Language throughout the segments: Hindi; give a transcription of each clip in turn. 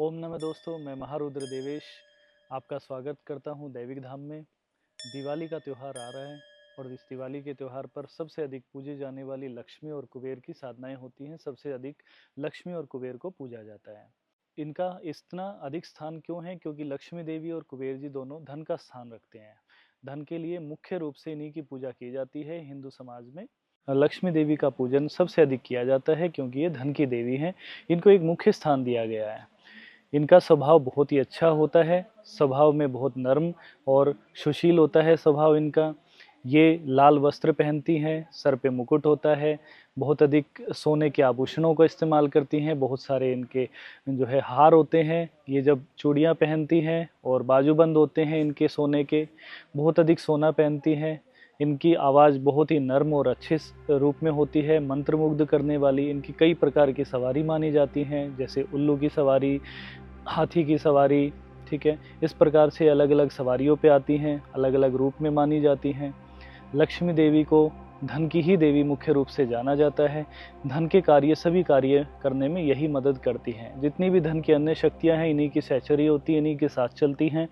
ओम नमः दोस्तों, मैं महारुद्र देवेश आपका स्वागत करता हूं दैविक धाम में। दिवाली का त्यौहार आ रहा है और इस दिवाली के त्यौहार पर सबसे अधिक पूजे जाने वाली लक्ष्मी और कुबेर की साधनाएं होती हैं। सबसे अधिक लक्ष्मी और कुबेर को पूजा जाता है। इनका इतना अधिक स्थान क्यों है? क्योंकि लक्ष्मी देवी और कुबेर जी दोनों धन का स्थान रखते हैं। धन के लिए मुख्य रूप से इन्हीं की पूजा की जाती है हिंदू समाज में। लक्ष्मी देवी का पूजन सबसे अधिक किया जाता है क्योंकि ये धन की देवी हैं। इनको एक मुख्य स्थान दिया गया है। इनका स्वभाव बहुत ही अच्छा होता है, स्वभाव में बहुत नर्म और सुशील होता है स्वभाव इनका। ये लाल वस्त्र पहनती हैं, सर पे मुकुट होता है, बहुत अधिक सोने के आभूषणों का इस्तेमाल करती हैं, बहुत सारे इनके जो है हार होते हैं। ये जब चूड़ियाँ पहनती हैं और बाजूबंद होते हैं इनके सोने के, बहुत अधिक सोना पहनती हैं। इनकी आवाज़ बहुत ही नर्म और अच्छे रूप में होती है, मंत्रमुग्ध करने वाली। इनकी कई प्रकार की सवारी मानी जाती हैं, जैसे उल्लू की सवारी, हाथी की सवारी, ठीक है। इस प्रकार से अलग अलग सवारियों पे आती हैं, अलग अलग रूप में मानी जाती हैं। लक्ष्मी देवी को धन की ही देवी मुख्य रूप से जाना जाता है। धन के कार्य, सभी कार्य करने में यही मदद करती हैं। जितनी भी धन की अन्य शक्तियां हैं, इन्हीं की सहचरी होती हैं, इन्हीं के साथ चलती हैं।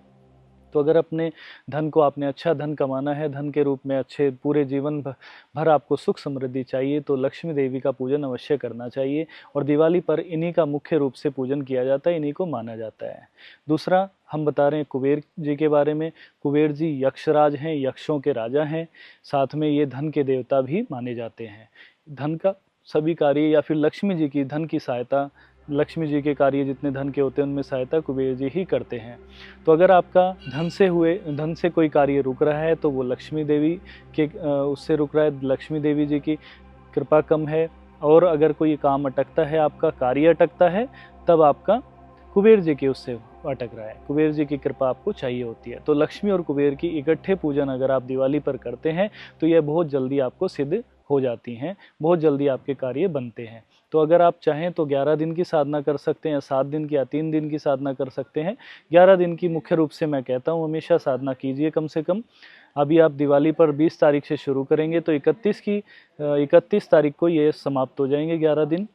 तो अगर अपने धन को, आपने अच्छा धन कमाना है, धन के रूप में अच्छे पूरे जीवन भर आपको सुख समृद्धि चाहिए, तो लक्ष्मी देवी का पूजन अवश्य करना चाहिए। और दिवाली पर इन्हीं का मुख्य रूप से पूजन किया जाता है, इन्हीं को माना जाता है। दूसरा हम बता रहे हैं कुबेर जी के बारे में। कुबेर जी यक्षराज हैं, यक्षों के राजा हैं। साथ में ये धन के देवता भी माने जाते हैं। धन का सभी कार्य, या फिर लक्ष्मी जी की धन की सहायता, लक्ष्मी जी के कार्य जितने धन के होते हैं उनमें सहायता कुबेर जी ही करते हैं। तो अगर आपका धन से कोई कार्य रुक रहा है तो वो लक्ष्मी देवी के उससे रुक रहा है, लक्ष्मी देवी जी की कृपा कम है। और अगर कोई काम अटकता है, आपका कार्य अटकता है, तब आपका कुबेर जी के उससे अटक रहा है, कुबेर जी की कृपा आपको चाहिए होती है। तो लक्ष्मी और कुबेर की इकट्ठे पूजन अगर आप दिवाली पर करते हैं तो यह बहुत जल्दी आपको सिद्ध हो जाती हैं, बहुत जल्दी आपके कार्य बनते हैं। तो अगर आप चाहें तो 11 दिन की साधना कर सकते हैं, 7 दिन की या 3 दिन की साधना कर सकते हैं। 11 दिन की मुख्य रूप से मैं कहता हूँ हमेशा साधना कीजिए कम से कम। अभी आप दिवाली पर 20 तारीख से शुरू करेंगे तो 31 तारीख को ये समाप्त हो जाएंगे 11 दिन।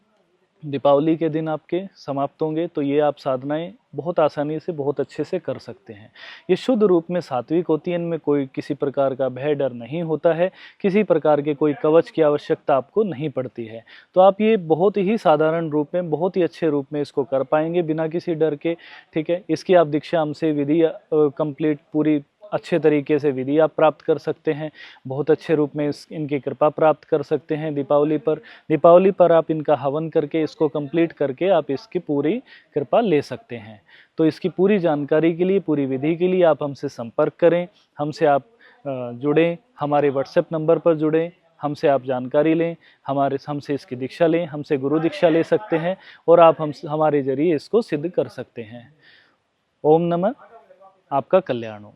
दीपावली के दिन आपके समाप्त होंगे। तो ये आप साधनाएं बहुत आसानी से, बहुत अच्छे से कर सकते हैं। ये शुद्ध रूप में सात्विक होती है, इनमें कोई किसी प्रकार का भय डर नहीं होता है, किसी प्रकार के कोई कवच की आवश्यकता आपको नहीं पड़ती है। तो आप ये बहुत ही साधारण रूप में, बहुत ही अच्छे रूप में इसको कर पाएंगे बिना किसी डर के, ठीक है। इसकी आप दीक्षा हमसे विधि कंप्लीट पूरी अच्छे तरीके से विधि आप प्राप्त कर सकते हैं, बहुत अच्छे रूप में इनकी कृपा प्राप्त कर सकते हैं। दीपावली पर आप इनका हवन करके, इसको कंप्लीट करके आप इसकी पूरी कृपा ले सकते हैं। तो इसकी पूरी जानकारी के लिए, पूरी विधि के लिए आप हमसे संपर्क करें, हमसे आप जुड़ें, हमारे व्हाट्सएप नंबर पर जुड़ें, हमसे आप जानकारी लें, हमसे इसकी दीक्षा लें, हमसे गुरु दीक्षा ले सकते हैं और आप हमारे जरिए इसको सिद्ध कर सकते हैं। ओम नमः। आपका कल्याण हो।